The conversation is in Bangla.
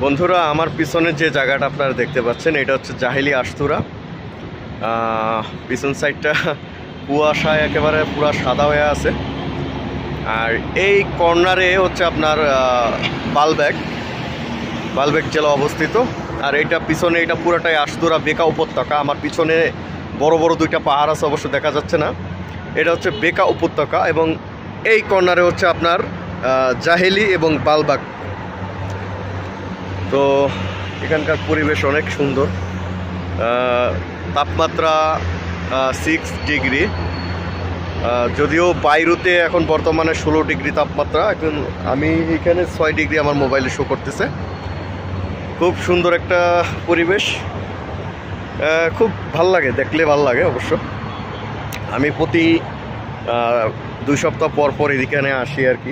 বন্ধুরা, আমার পিছনে যে জায়গাটা আপনারা দেখতে পাচ্ছেন এটা হচ্ছে জাহিলি আশতুরা। পিছন সাইডটা কুয়াশায় একেবারে পুরো সাদা হয়ে আছে। আর এই কর্নারে হচ্ছে আপনার বালবেগ জেলা অবস্থিত। আর এইটা পিছনে এটা পুরোটাই আশতুরা বেকা উপত্যকা। আমার পিছনে বড় বড় দুইটা পাহাড় আছে, অবশ্য দেখা যাচ্ছে না। এটা হচ্ছে বেকা উপত্যকা এবং এই কর্নারে হচ্ছে আপনার জাহেলি এবং বালবাগ। তো এখানকার পরিবেশ অনেক সুন্দর। তাপমাত্রা 6 ডিগ্রি, যদিও বাইরুতে এখন বর্তমানে 16 ডিগ্রি তাপমাত্রা। এখন আমি এখানে 6 ডিগ্রি আমার মোবাইলে শো করতেছে। খুব সুন্দর একটা পরিবেশ, খুব ভাল লাগে, দেখলে ভাল লাগে অবশ্য। আমি প্রতি 2 সপ্তাহ পর পর এখানে আসি আর কি।